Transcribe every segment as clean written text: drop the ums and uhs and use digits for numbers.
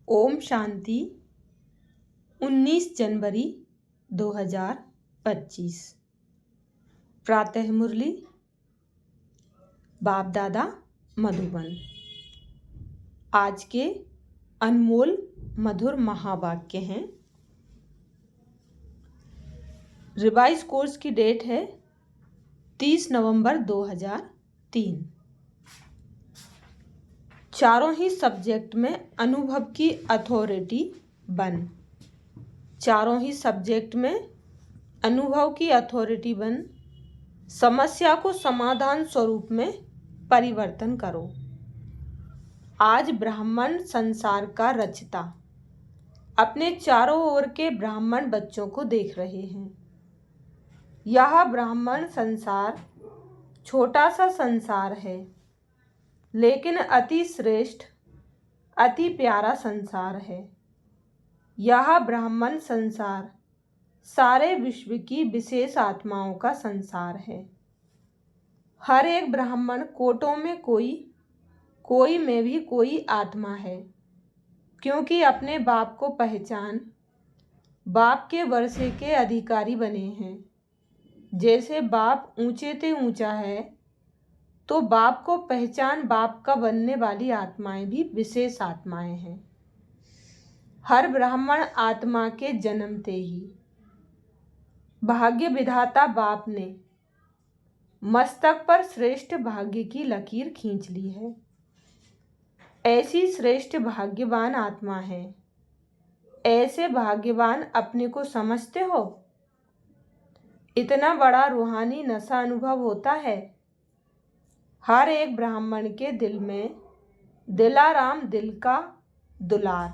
ओम शांति। 19 जनवरी 2025। प्रातः मुरली बाप दादा मधुबन। आज के अनमोल मधुर महावाक्य हैं। रिवाइज कोर्स की डेट है 30 नवंबर 2003। चारों ही सब्जेक्ट में अनुभव की अथॉरिटी बन। चारों ही सब्जेक्ट में अनुभव की अथॉरिटी बन। समस्या को समाधान स्वरूप में परिवर्तन करो। आज ब्राह्मण संसार का रचता अपने चारों ओर के ब्राह्मण बच्चों को देख रहे हैं। यह ब्राह्मण संसार छोटा सा संसार है, लेकिन अति श्रेष्ठ अति प्यारा संसार है। यह ब्राह्मण संसार सारे विश्व की विशेष आत्माओं का संसार है। हर एक ब्राह्मण कोटों में कोई में भी कोई आत्मा है, क्योंकि अपने बाप को पहचान बाप के वर्षे के अधिकारी बने हैं। जैसे बाप ऊंचे से ऊंचा है, तो बाप को पहचान बाप का बनने वाली आत्माएं भी विशेष आत्माएं हैं। हर ब्राह्मण आत्मा के जन्मते ही भाग्य विधाता बाप ने मस्तक पर श्रेष्ठ भाग्य की लकीर खींच ली है। ऐसी श्रेष्ठ भाग्यवान आत्मा है। ऐसे भाग्यवान अपने को समझते हो? इतना बड़ा रूहानी नशा अनुभव होता है। हर एक ब्राह्मण के दिल में दिलाराम दिल का दुलार,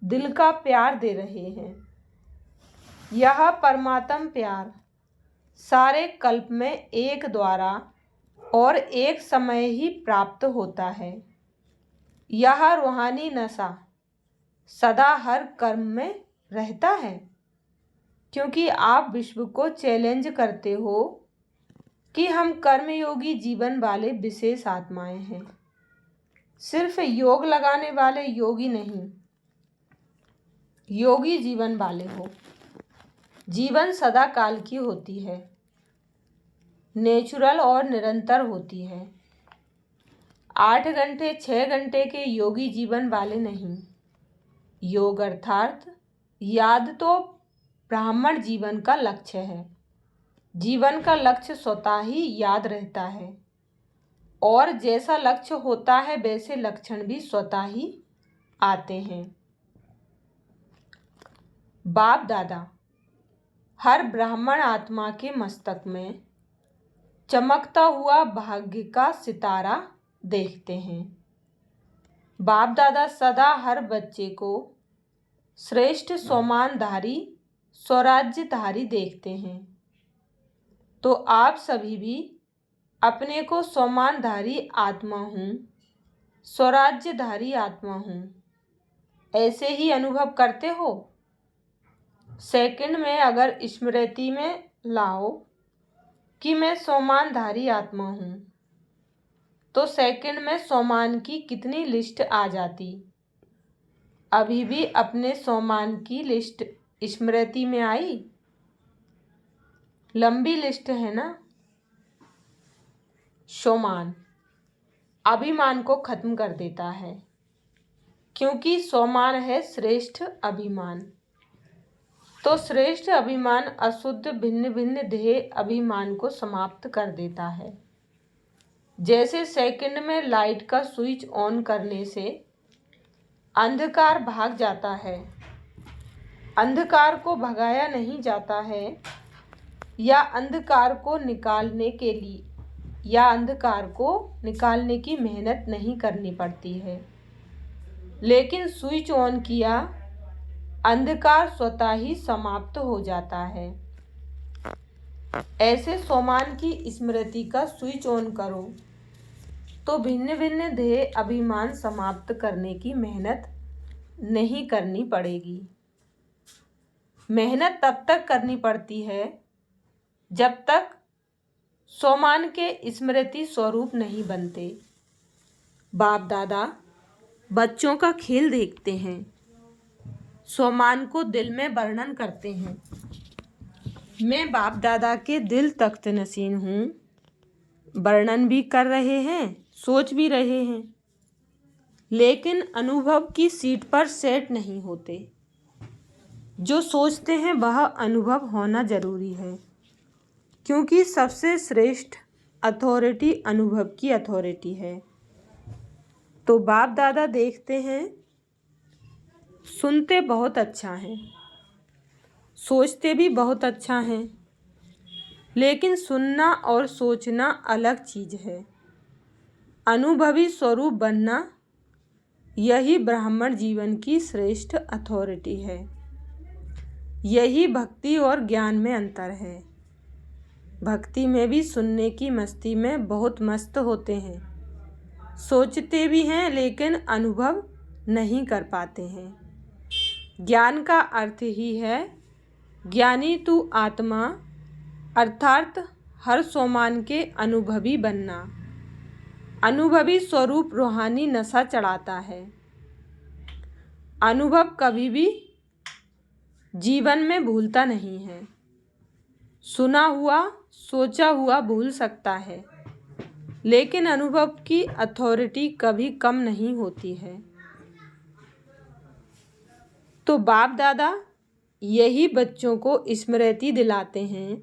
दिल का प्यार दे रहे हैं। यह परमात्म प्यार सारे कल्प में एक द्वारा और एक समय ही प्राप्त होता है। यह रूहानी नशा सदा हर कर्म में रहता है, क्योंकि आप विश्व को चैलेंज करते हो कि हम कर्मयोगी जीवन वाले विशेष आत्माएं हैं। सिर्फ योग लगाने वाले योगी नहीं, योगी जीवन वाले हो। जीवन सदा काल की होती है, नेचुरल और निरंतर होती है। 8 घंटे 6 घंटे के योगी जीवन वाले नहीं। योग अर्थात याद तो ब्राह्मण जीवन का लक्ष्य है। जीवन का लक्ष्य स्वतः ही याद रहता है, और जैसा लक्ष्य होता है वैसे लक्षण भी स्वतः ही आते हैं। बाप दादा हर ब्राह्मण आत्मा के मस्तक में चमकता हुआ भाग्य का सितारा देखते हैं। बाप दादा सदा हर बच्चे को श्रेष्ठ सोमानधारी स्वराज्यधारी देखते हैं। तो आप सभी भी अपने को सोमानधारी आत्मा हूँ, स्वराज्यधारी आत्मा हूँ, ऐसे ही अनुभव करते हो। सेकंड में अगर स्मृति में लाओ कि मैं सोमानधारी आत्मा हूँ, तो सेकंड में सोमान की कितनी लिस्ट आ जाती। अभी भी अपने सोमान की लिस्ट स्मृति में आई? लंबी लिस्ट है ना। सोमान अभिमान को खत्म कर देता है, क्योंकि सोमान है श्रेष्ठ अभिमान। तो श्रेष्ठ अभिमान अशुद्ध भिन्न भिन्न देह अभिमान को समाप्त कर देता है। जैसे सेकंड में लाइट का स्विच ऑन करने से अंधकार भाग जाता है। अंधकार को भगाया नहीं जाता है, या अंधकार को निकालने के लिए या अंधकार को निकालने की मेहनत नहीं करनी पड़ती है, लेकिन स्विच ऑन किया अंधकार स्वतः ही समाप्त हो जाता है। ऐसे सोमान की स्मृति का स्विच ऑन करो तो भिन्न भिन्न देह अभिमान समाप्त करने की मेहनत नहीं करनी पड़ेगी। मेहनत तब तक करनी पड़ती है जब तक सोमान के स्मृति स्वरूप नहीं बनते। बाप दादा बच्चों का खेल देखते हैं, सोमान को दिल में वर्णन करते हैं। मैं बाप दादा के दिल तख्त नशीन हूँ, वर्णन भी कर रहे हैं, सोच भी रहे हैं, लेकिन अनुभव की सीट पर सेट नहीं होते। जो सोचते हैं वह अनुभव होना जरूरी है, क्योंकि सबसे श्रेष्ठ अथॉरिटी अनुभव की अथॉरिटी है। तो बाप दादा देखते हैं, सुनते बहुत अच्छा है, सोचते भी बहुत अच्छा है, लेकिन सुनना और सोचना अलग चीज़ है। अनुभवी स्वरूप बनना, यही ब्राह्मण जीवन की श्रेष्ठ अथॉरिटी है। यही भक्ति और ज्ञान में अंतर है। भक्ति में भी सुनने की मस्ती में बहुत मस्त होते हैं, सोचते भी हैं, लेकिन अनुभव नहीं कर पाते हैं। ज्ञान का अर्थ ही है ज्ञानी तू आत्मा, अर्थात हर सोमान के अनुभवी बनना। अनुभवी स्वरूप रूहानी नशा चढ़ाता है। अनुभव कभी भी जीवन में भूलता नहीं है। सुना हुआ, सोचा हुआ भूल सकता है, लेकिन अनुभव की अथॉरिटी कभी कम नहीं होती है। तो बाप दादा यही बच्चों को स्मृति दिलाते हैं,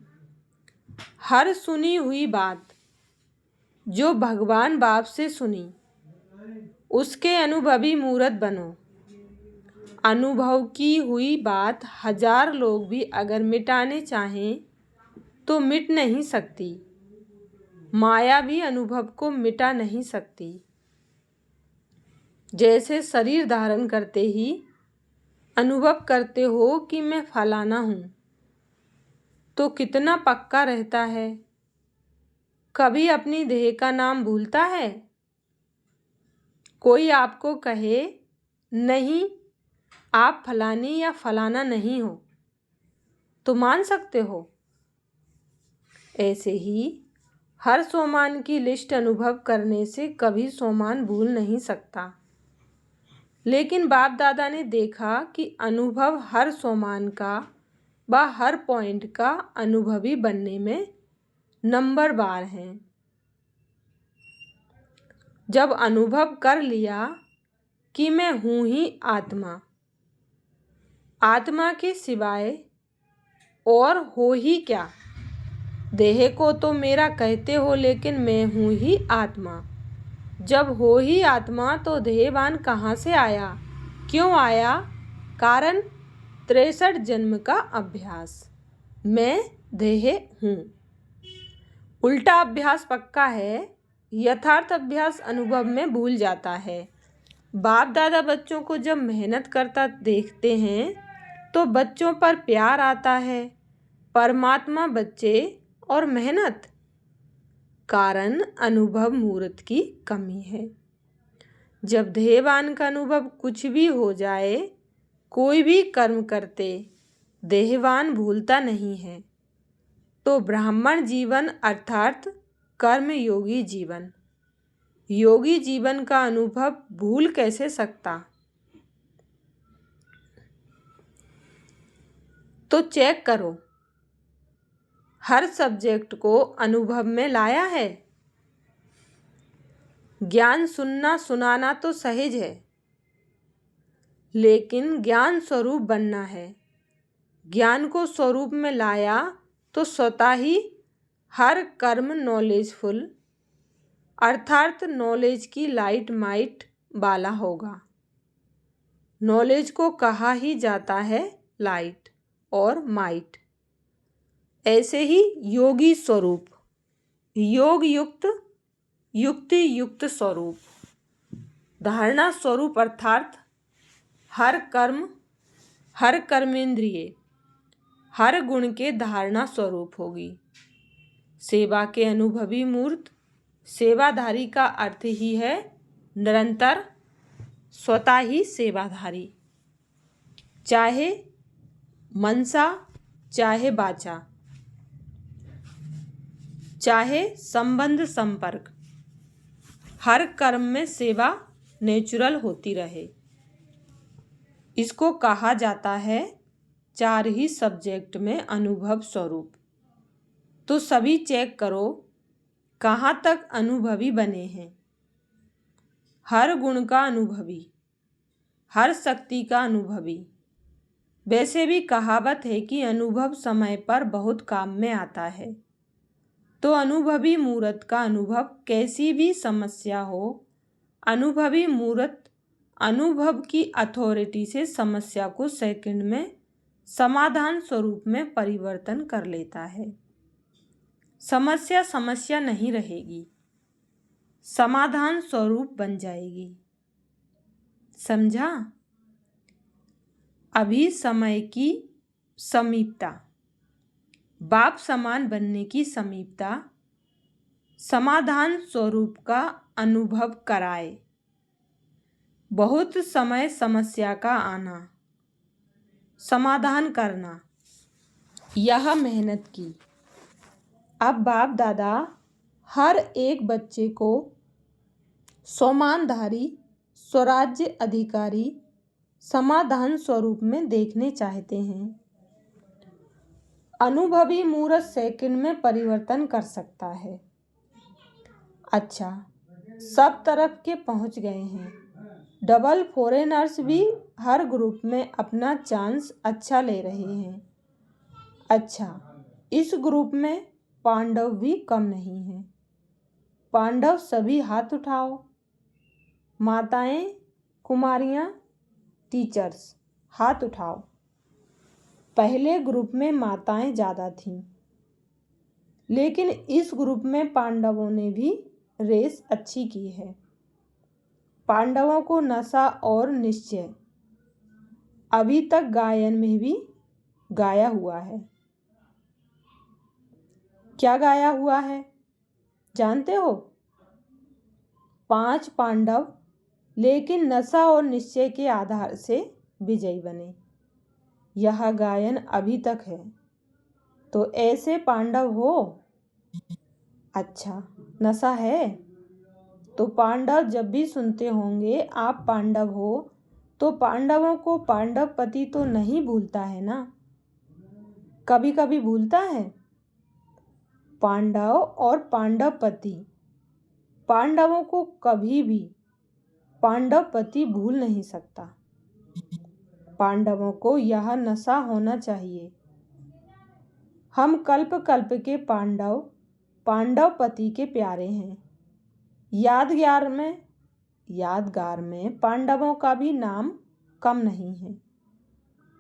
हर सुनी हुई बात जो भगवान बाप से सुनी, उसके अनुभवी मूर्त बनो। अनुभव की हुई बात 1000 लोग भी अगर मिटाने चाहें तो मिट नहीं सकती। माया भी अनुभव को मिटा नहीं सकती। जैसे शरीर धारण करते ही अनुभव करते हो कि मैं फलाना हूँ, तो कितना पक्का रहता है। कभी अपनी देह का नाम भूलता है? कोई आपको कहे नहीं आप फलानी या फलाना नहीं हो, तो मान सकते हो? ऐसे ही हर सोमान की लिस्ट अनुभव करने से कभी सोमान भूल नहीं सकता। लेकिन बाप दादा ने देखा कि अनुभव हर सोमान का व हर पॉइंट का अनुभवी बनने में नंबरवार हैं। जब अनुभव कर लिया कि मैं हूँ ही आत्मा, आत्मा के सिवाय और हो ही क्या। देह को तो मेरा कहते हो, लेकिन मैं हूँ ही आत्मा। जब हो ही आत्मा तो देहवान कहाँ से आया, क्यों आया? कारण 63 जन्म का अभ्यास। मैं देह हूँ। उल्टा अभ्यास पक्का है, यथार्थ अभ्यास अनुभव में भूल जाता है। बाप दादा बच्चों को जब मेहनत करता देखते हैं तो बच्चों पर प्यार आता है। परमात्मा, बच्चे और मेहनत, कारण अनुभव मूर्त की कमी है। जब देहवान का अनुभव कुछ भी हो जाए, कोई भी कर्म करते देहवान भूलता नहीं है, तो ब्राह्मण जीवन अर्थात कर्म योगी जीवन, योगी जीवन का अनुभव भूल कैसे सकता? तो चेक करो, हर सब्जेक्ट को अनुभव में लाया है। ज्ञान सुनना सुनाना तो सहज है, लेकिन ज्ञान स्वरूप बनना है। ज्ञान को स्वरूप में लाया तो स्वतः ही हर कर्म नॉलेजफुल अर्थात नॉलेज की लाइट माइट वाला होगा। नॉलेज को कहा ही जाता है लाइट और माइट। ऐसे ही योगी स्वरूप, योग युक्त, युक्ति युक्त स्वरूप, धारणा स्वरूप अर्थात हर कर्म, हर कर्मेंद्रिय, हर गुण के धारणा स्वरूप होगी। सेवा के अनुभवी मूर्त, सेवाधारी का अर्थ ही है निरंतर स्वतः ही सेवाधारी, चाहे मनसा, चाहे वाचा, चाहे संबंध संपर्क, हर कर्म में सेवा नेचुरल होती रहे। इसको कहा जाता है 4 ही सब्जेक्ट में अनुभव स्वरूप। तो सभी चेक करो कहाँ तक अनुभवी बने हैं। हर गुण का अनुभवी, हर शक्ति का अनुभवी। वैसे भी कहावत है कि अनुभव समय पर बहुत काम में आता है। तो अनुभवी मूर्त का अनुभव कैसी भी समस्या हो, अनुभवी मूर्त अनुभव की अथॉरिटी से समस्या को सेकंड में समाधान स्वरूप में परिवर्तन कर लेता है। समस्या समस्या नहीं रहेगी, समाधान स्वरूप बन जाएगी। समझा? अभी समय की समीपता, बाप समान बनने की समीपता समाधान स्वरूप का अनुभव कराए। बहुत समय समस्या का आना, समाधान करना, यह मेहनत की। अब बाप दादा हर एक बच्चे को सोमानधारी, स्वराज्य अधिकारी, समाधान स्वरूप में देखने चाहते हैं। अनुभवी मूर्त सेकंड में परिवर्तन कर सकता है। अच्छा, सब तरफ के पहुंच गए हैं। डबल फॉरेनर्स भी हर ग्रुप में अपना चांस अच्छा ले रहे हैं। अच्छा, इस ग्रुप में पांडव भी कम नहीं हैं। पांडव सभी हाथ उठाओ। माताएं, कुमारियां, टीचर्स हाथ उठाओ। पहले ग्रुप में माताएं ज़्यादा थीं, लेकिन इस ग्रुप में पांडवों ने भी रेस अच्छी की है। पांडवों को नशा और निश्चय अभी तक गायन में भी गाया हुआ है। क्या गाया हुआ है जानते हो? 5 पांडव लेकिन नशा और निश्चय के आधार से विजयी बने। यह गायन अभी तक है। तो ऐसे पांडव हो। अच्छा, नशा है तो पांडव जब भी सुनते होंगे आप पांडव हो, तो पांडवों को पांडव पति तो नहीं भूलता है ना? कभी कभी भूलता है। पांडव और पांडव पति, पांडवों को कभी भी पांडव पति भूल नहीं सकता। पांडवों को यह नशा होना चाहिए। हम कल्प कल्प के पांडव पांडव पति के प्यारे हैं। यादगार में पांडवों का भी नाम कम नहीं है।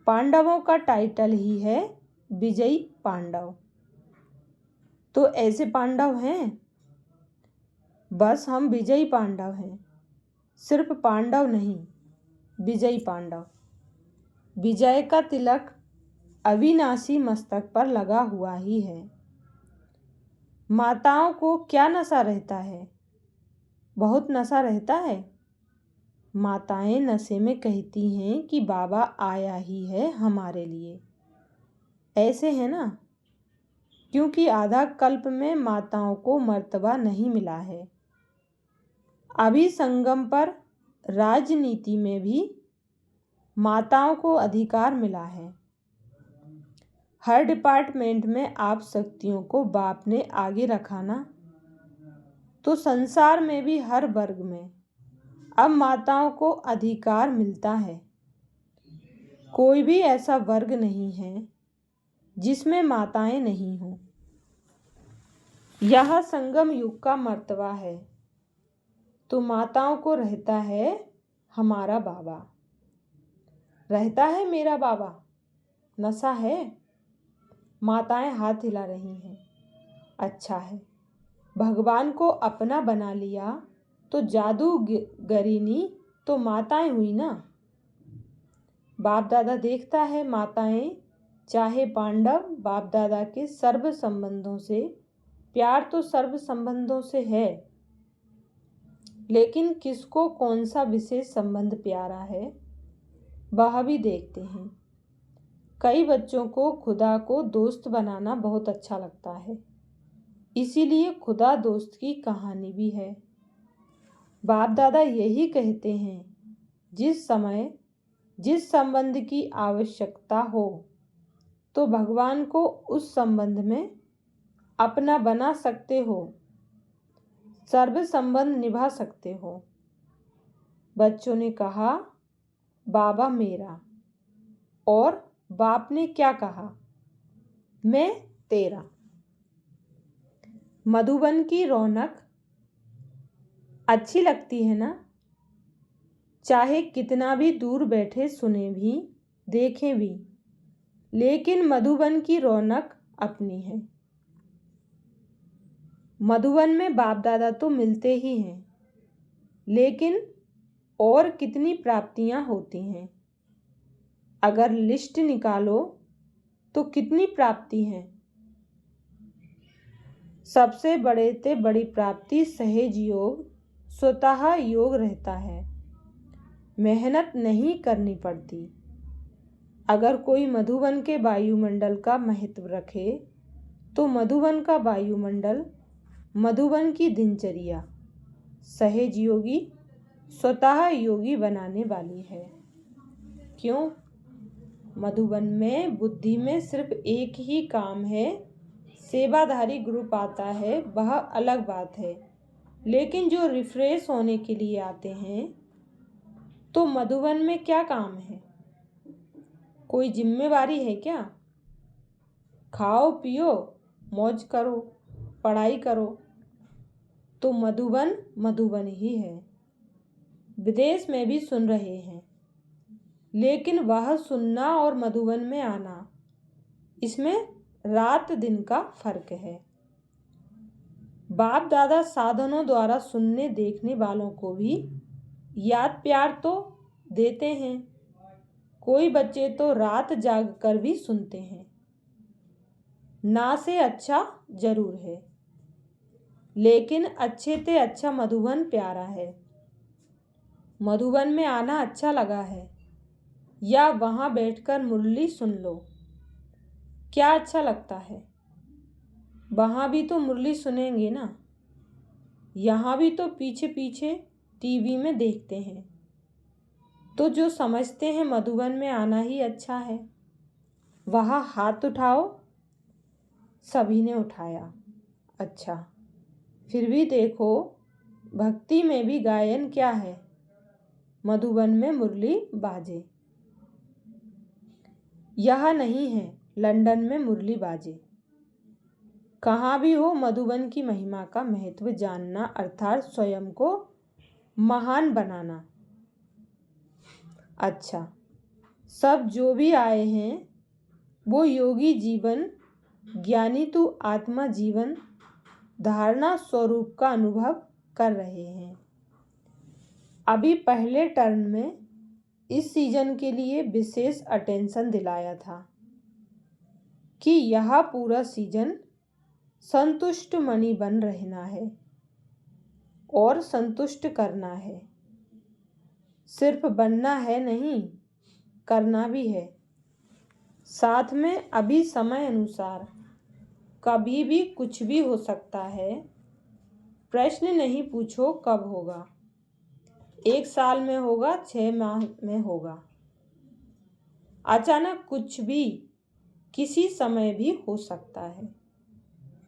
पांडवों का टाइटल ही है विजयी पांडव। तो ऐसे पांडव हैं। बस हम विजयी पांडव हैं, सिर्फ पांडव नहीं, विजयी पांडव। विजय का तिलक अविनाशी मस्तक पर लगा हुआ ही है। माताओं को क्या नशा रहता है? बहुत नशा रहता है। माताएं नशे में कहती हैं कि बाबा आया ही है हमारे लिए। ऐसे है ना? क्योंकि आधा कल्प में माताओं को मर्तबा नहीं मिला है। अभी संगम पर राजनीति में भी माताओं को अधिकार मिला है। हर डिपार्टमेंट में आप शक्तियों को बाप ने आगे रखा ना, तो संसार में भी हर वर्ग में अब माताओं को अधिकार मिलता है। कोई भी ऐसा वर्ग नहीं है जिसमें माताएं नहीं हों। यह संगम युग का मर्तबा है। तो माताओं को रहता है हमारा बाबा, रहता है मेरा बाबा। नशा है? माताएं हाथ हिला रही हैं। अच्छा है, भगवान को अपना बना लिया तो जादूगरिनी तो माताएं हुई ना। बाप दादा देखता है माताएं चाहे पांडव बाप दादा के सर्व संबंधों से, प्यार तो सर्व संबंधों से है, लेकिन किसको कौन सा विशेष संबंध प्यारा है वह भी देखते हैं। कई बच्चों को खुदा को दोस्त बनाना बहुत अच्छा लगता है, इसीलिए खुदा दोस्त की कहानी भी है। बाप दादा यही कहते हैं, जिस समय जिस संबंध की आवश्यकता हो तो भगवान को उस संबंध में अपना बना सकते हो, सर्व संबंध निभा सकते हो। बच्चों ने कहा, बाबा मेरा, और बाप ने क्या कहा, मैं तेरा। मधुबन की रौनक अच्छी लगती है ना? चाहे कितना भी दूर बैठे सुने भी, देखें भी, लेकिन मधुबन की रौनक अपनी है। मधुबन में बाप दादा तो मिलते ही हैं, लेकिन और कितनी प्राप्तियां होती हैं। अगर लिस्ट निकालो तो कितनी प्राप्ति हैं। सबसे बड़े से बड़ी प्राप्ति सहज योग, स्वतः योग रहता है, मेहनत नहीं करनी पड़ती। अगर कोई मधुबन के वायुमंडल का महत्व रखे तो मधुबन का वायुमंडल, मधुबन की दिनचर्या सहज योगी, स्वतः योगी बनाने वाली है। क्यों? मधुबन में बुद्धि में सिर्फ एक ही काम है, सेवाधारी ग्रुप आता है, वह अलग बात है, लेकिन जो रिफ्रेश होने के लिए आते हैं तो मधुबन में क्या काम है? कोई जिम्मेवारी है क्या? खाओ पियो, मौज करो, पढ़ाई करो, तो मधुबन मधुबन ही है। विदेश में भी सुन रहे हैं, लेकिन वह सुनना और मधुबन में आना, इसमें रात दिन का फर्क है। बाप दादा साधनों द्वारा सुनने देखने वालों को भी याद प्यार तो देते हैं। कोई बच्चे तो रात जाग कर भी सुनते हैं। ना से अच्छा जरूर है, लेकिन अच्छे से अच्छा मधुबन प्यारा है। मधुबन में आना अच्छा लगा है, या वहाँ बैठकर मुरली सुन लो, क्या अच्छा लगता है? वहाँ भी तो मुरली सुनेंगे ना, यहाँ भी तो पीछे पीछे टीवी में देखते हैं। तो जो समझते हैं मधुबन में आना ही अच्छा है, वहाँ हाथ उठाओ। सभी ने उठाया। अच्छा, फिर भी देखो, भक्ति में भी गायन क्या है, मधुबन में मुरली बाजे। यह नहीं है लंदन में मुरली बाजे। कहाँ भी हो, मधुबन की महिमा का महत्व जानना अर्थात स्वयं को महान बनाना। अच्छा, सब जो भी आए हैं वो योगी जीवन, ज्ञानी तू आत्मा जीवन धारणा स्वरूप का अनुभव कर रहे हैं। अभी पहले टर्न में इस सीजन के लिए विशेष अटेंशन दिलाया था कि यह पूरा सीजन संतुष्ट मणि बन रहना है और संतुष्ट करना है। सिर्फ बनना है नहीं, करना भी है। साथ में अभी समय अनुसार कभी भी कुछ भी हो सकता है। प्रश्न नहीं पूछो कब होगा, 1 साल में होगा, 6 माह में होगा, अचानक कुछ भी किसी समय भी हो सकता है।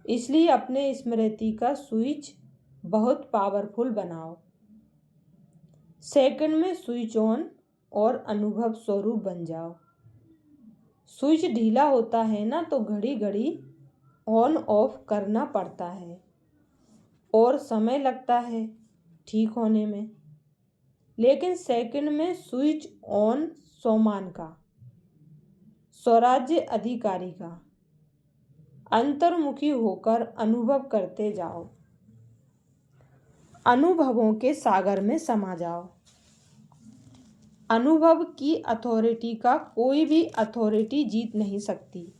इसलिए अपने स्मृति का स्विच बहुत पावरफुल बनाओ। सेकंड में स्विच ऑन और अनुभव स्वरूप बन जाओ। स्विच ढीला होता है ना, तो घड़ी घड़ी ऑन ऑफ करना पड़ता है और समय लगता है ठीक होने में। लेकिन सेकंड में स्विच ऑन सोमान का, स्वराज्य अधिकारी का, अंतर्मुखी होकर अनुभव करते जाओ। अनुभवों के सागर में समा जाओ। अनुभव की अथॉरिटी का कोई भी अथॉरिटी जीत नहीं सकती।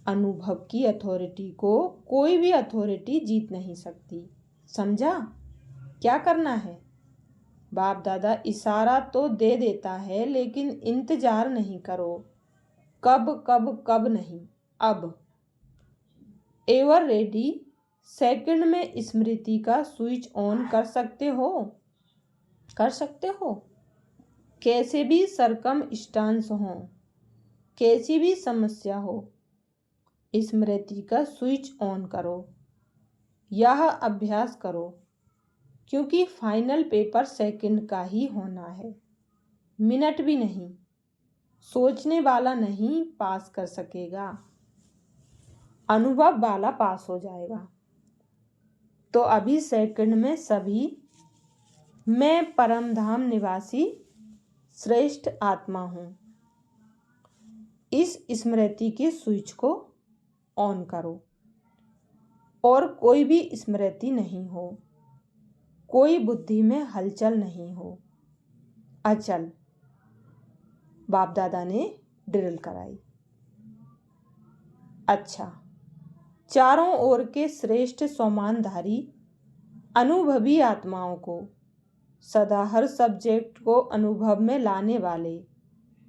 अनुभव की अथॉरिटी को कोई भी अथॉरिटी जीत नहीं सकती। समझा? क्या करना है? बाप दादा इशारा तो दे देता है, लेकिन इंतजार नहीं करो। कब कब कब नहीं, अब। एवर रेडी, सेकंड में स्मृति का स्विच ऑन कर सकते हो? कर सकते हो? कैसे भी सरकमस्टांस हो, कैसी भी समस्या हो, स्मृति का स्विच ऑन करो। यह अभ्यास करो, क्योंकि फाइनल पेपर सेकंड का ही होना है, मिनट भी नहीं। सोचने वाला नहीं पास कर सकेगा, अनुभव वाला पास हो जाएगा। तो अभी सेकंड में सभी मैं परमधाम निवासी श्रेष्ठ आत्मा हूँ, इस स्मृति के स्विच को ऑन करो। और कोई भी स्मृति नहीं हो, कोई बुद्धि में हलचल नहीं हो, अचल। बाप दादा ने ड्रिल कराई। अच्छा, चारों ओर के श्रेष्ठ सम्मानधारी अनुभवी आत्माओं को, सदा हर सब्जेक्ट को अनुभव में लाने वाले,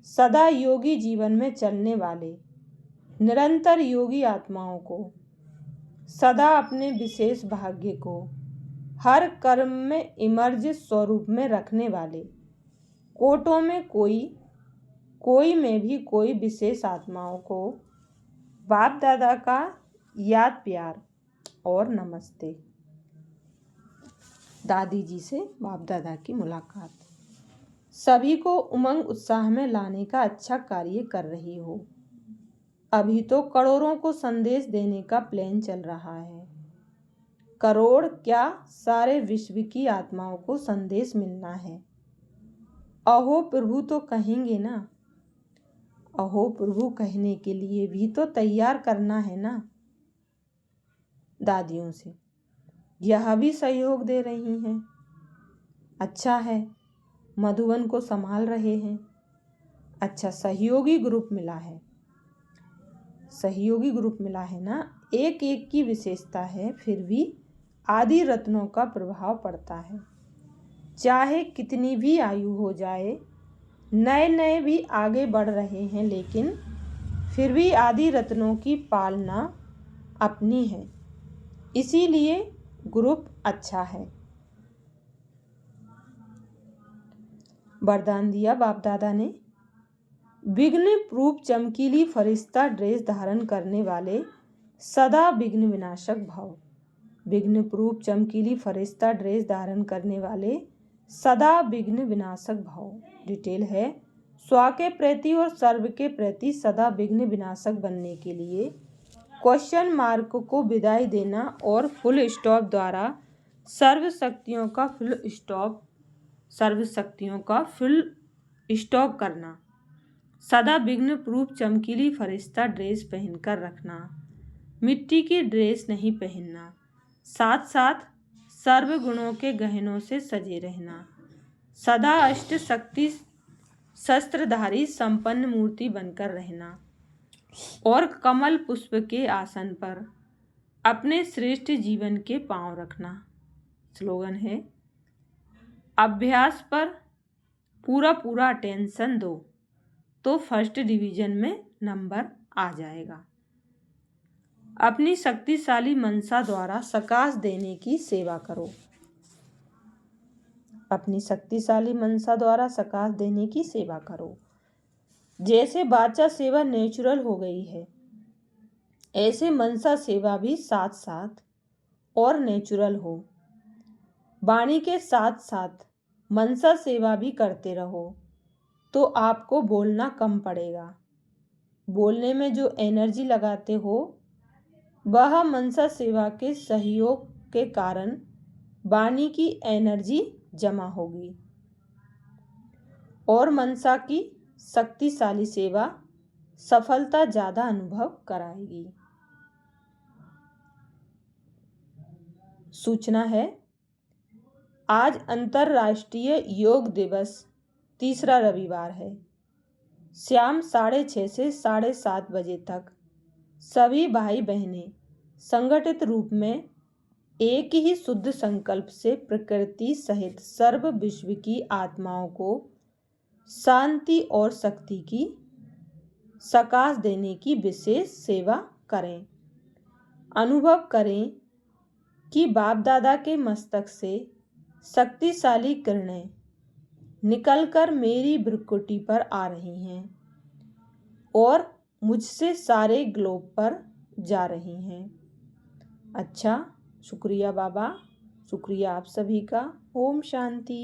सदा योगी जीवन में चलने वाले निरंतर योगी आत्माओं को, सदा अपने विशेष भाग्य को हर कर्म में इमर्ज स्वरूप में रखने वाले, कोटों में कोई में भी कोई विशेष आत्माओं को बाप दादा का याद प्यार और नमस्ते। दादी जी से बाप दादा की मुलाकात सभी को उमंग उत्साह में लाने का अच्छा कार्य कर रही हो। अभी तो करोड़ों को संदेश देने का प्लान चल रहा है। करोड़ क्या, सारे विश्व की आत्माओं को संदेश मिलना है। अहो प्रभु तो कहेंगे ना, अहो प्रभु कहने के लिए भी तो तैयार करना है ना। दादियों से यह भी सहयोग दे रही हैं। अच्छा है, मधुबन को संभाल रहे हैं। अच्छा, सहयोगी ग्रुप मिला है, सहयोगी ग्रुप मिला है ना। एक एक की विशेषता है, फिर भी आदि रत्नों का प्रभाव पड़ता है। चाहे कितनी भी आयु हो जाए, नए नए भी आगे बढ़ रहे हैं, लेकिन फिर भी आदि रत्नों की पालना अपनी है, इसीलिए ग्रुप अच्छा है। वरदान दिया बाप दादा ने, विघ्न प्रूफ चमकीली फरिश्ता ड्रेस धारण करने वाले सदा विघ्न विनाशक भव। विघ्न प्रूफ चमकीली फरिश्ता ड्रेस धारण करने वाले सदा विघ्न विनाशक भव। डिटेल है, स्व के प्रति और सर्व के प्रति सदा विघ्न विनाशक बनने के लिए क्वेश्चन मार्क को विदाई देना और फुल स्टॉप द्वारा सर्व शक्तियों का फुल स्टॉप करना। सदा विघ्न प्रूफ चमकीली फरिश्ता ड्रेस पहनकर रखना, मिट्टी की ड्रेस नहीं पहनना। साथ साथ सर्व गुणों के गहनों से सजे रहना। सदा अष्ट शक्ति शस्त्रधारी संपन्न मूर्ति बनकर रहना और कमल पुष्प के आसन पर अपने श्रेष्ठ जीवन के पांव रखना। स्लोगन है, अभ्यास पर पूरा अटेंशन दो तो फर्स्ट डिवीजन में नंबर आ जाएगा। अपनी शक्तिशाली मनसा द्वारा सकाश देने की सेवा करो। अपनी शक्तिशाली मनसा द्वारा सकाश देने की सेवा करो। जैसे बाचा सेवा नेचुरल हो गई है, ऐसे मनसा सेवा भी साथ साथ और नेचुरल हो। वाणी के साथ साथ मनसा सेवा भी करते रहो तो आपको बोलना कम पड़ेगा। बोलने में जो एनर्जी लगाते हो वह मनसा सेवा के सहयोग के कारण वाणी की एनर्जी जमा होगी और मनसा की शक्तिशाली सेवा सफलता ज़्यादा अनुभव कराएगी। सूचना है, आज अंतर्राष्ट्रीय योग दिवस तीसरा रविवार है। शाम 6:30 से 7:30 बजे तक सभी भाई बहनें संगठित रूप में एक ही शुद्ध संकल्प से प्रकृति सहित सर्व विश्व की आत्माओं को शांति और शक्ति की सकाश देने की विशेष सेवा करें। अनुभव करें कि बाप दादा के मस्तक से शक्तिशाली किरणें निकलकर मेरी भ्रुकुटी पर आ रही हैं और मुझसे सारे ग्लोब पर जा रही हैं। अच्छा, शुक्रिया बाबा, शुक्रिया आप सभी का। ओम शांति।